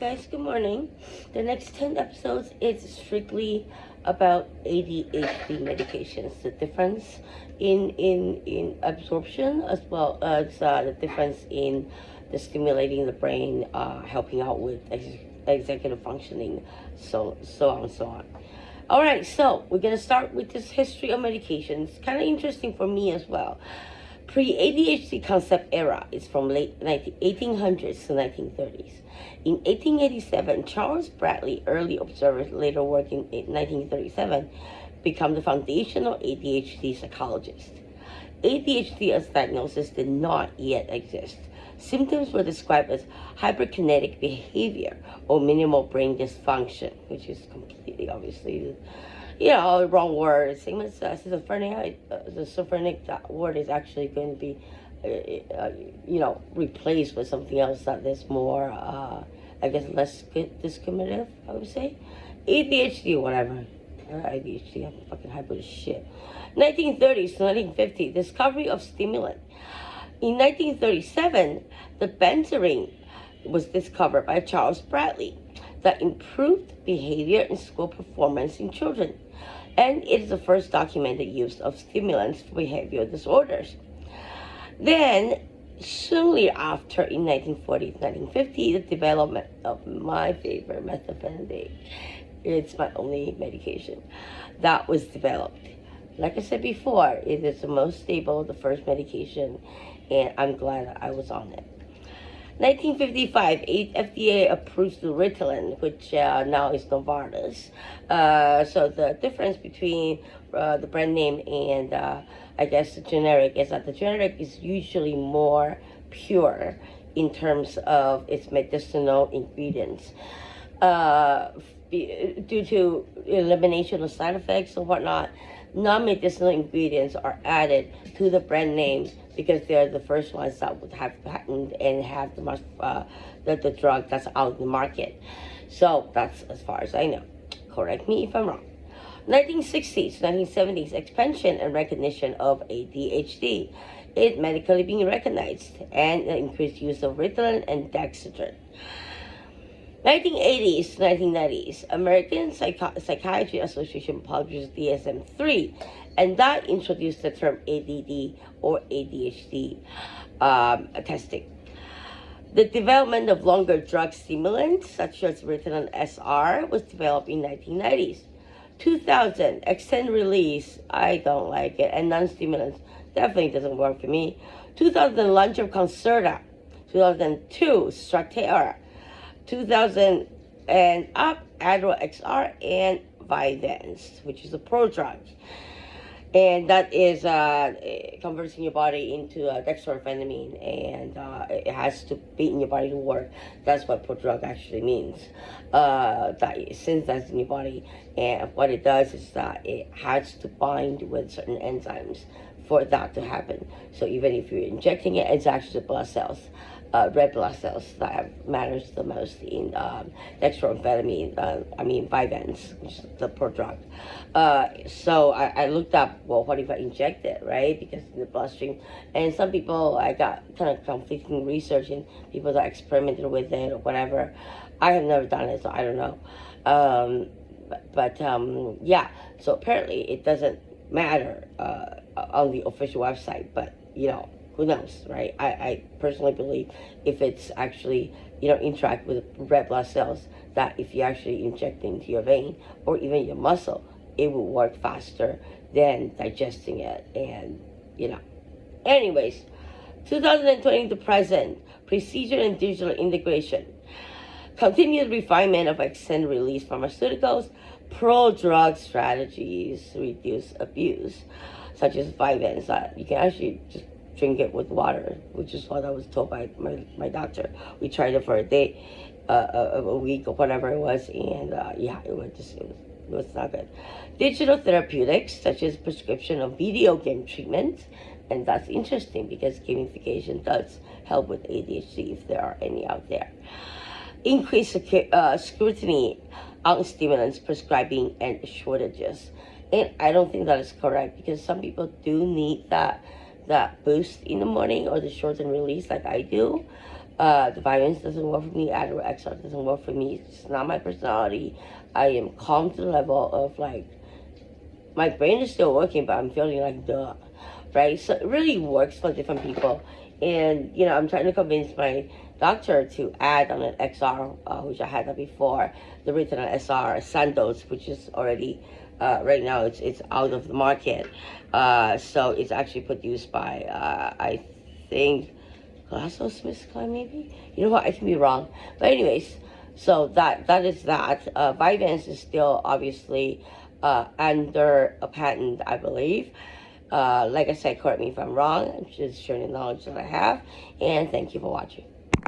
Guys, good morning. The next 10 episodes is strictly about ADHD medications, the difference in absorption, as well as the difference in the stimulating the brain, helping out with executive functioning, so on and so on. All right, so we're gonna start with this history of medications. Kind of interesting for me as well. Pre-ADHD concept era is from late 1800s to 1930s. In 1887, Charles Bradley, early observer, later working in 1937, became the foundational ADHD psychologist. ADHD as diagnosis did not yet exist. Symptoms were described as hyperkinetic behavior or minimal brain dysfunction, which is completely obviously wrong word. Same as schizophrenia. The schizophrenic word is actually going to be, replaced with something else that is more, less discriminative, I would say. ADHD, whatever. ADHD, I'm fucking hyper as shit. 1930s to 1950, discovery of stimulant. In 1937, the Benzedrine was discovered by Charles Bradley that improved behavior and school performance in children, and it is the first documented use of stimulants for behavioral disorders. Then, soon after, in 1940 to 1950, the development of my favorite, Methylphenidate. It's my only medication that was developed. Like I said before, it is the most stable, the first medication, and I'm glad I was on it. 1955, FDA approves the Ritalin, which now is Novartis. So the difference between the brand name and the generic is that the generic is usually more pure in terms of its medicinal ingredients. Due to elimination of side effects and whatnot, non-medicinal ingredients are added to the brand names because they're the first ones that would have patent and have the drug that's out in the market. So that's as far as I know. Correct me if I'm wrong. 1960s, 1970s, expansion and recognition of ADHD. It medically being recognized and increased use of Ritalin and Benzedrine. 1980s, 1990s, American Psychiatry Association publishes DSM-3, and that introduced the term ADD or ADHD testing. The development of longer drug stimulants, such as Ritalin SR, was developed in 1990s. 2000, extended release, I don't like it, and non-stimulants definitely doesn't work for me. 2000, launch of Concerta. 2002, Strattera. 2000 and up, Adderall XR and Vyvanse, which is a prodrug. And that is converting your body into dextroamphetamine, and it has to be in your body to work. That's what prodrug actually means. That since that's in your body, and what it does is that it has to bind with certain enzymes for that to happen. So even if you're injecting it, it's actually the blood cells. Red blood cells that matters the most in dextroamphetamine, Vyvanse, which is the prodrug. So I looked up, well, what if I inject it, right? Because in the bloodstream, and some people, I got kind of conflicting research and people that experimented with it or whatever. I have never done it, so I don't know. Yeah, so apparently it doesn't matter on the official website, but who knows, right? I personally believe if it's actually, interact with red blood cells, that if you actually inject it into your vein or even your muscle, it will work faster than digesting it. And, anyways, 2020 to present, procedure and digital integration, continued refinement of extended release pharmaceuticals, pro-drug strategies, reduce abuse, such as Vyvanse, that you can actually just drink it with water, which is what I was told by my doctor. We tried it for a day, a week or whatever it was, and it was not good. Digital therapeutics, such as prescription of video game treatment, and that's interesting because gamification does help with ADHD if there are any out there. Increased scrutiny on stimulants prescribing and shortages, and I don't think that is correct because some people do need that boost in the morning or the shortened release like I do. The vitamins doesn't work for me. Adderall XR doesn't work for me. It's not my personality. I am calm to the level of like, my brain is still working, but I'm feeling like duh, right? So it really works for different people. And, you know, I'm trying to convince my doctor to add on an XR, which I had that before, the Ritalin SR Sandoz, which is already, right now, it's out of the market. So it's actually produced by, I think, GlaxoSmithKline maybe? You know what, I can be wrong. But anyways, so that is that. Vyvanse is still obviously under a patent, I believe. Like I said, correct me if I'm wrong. I'm just sharing the knowledge that I have. And thank you for watching.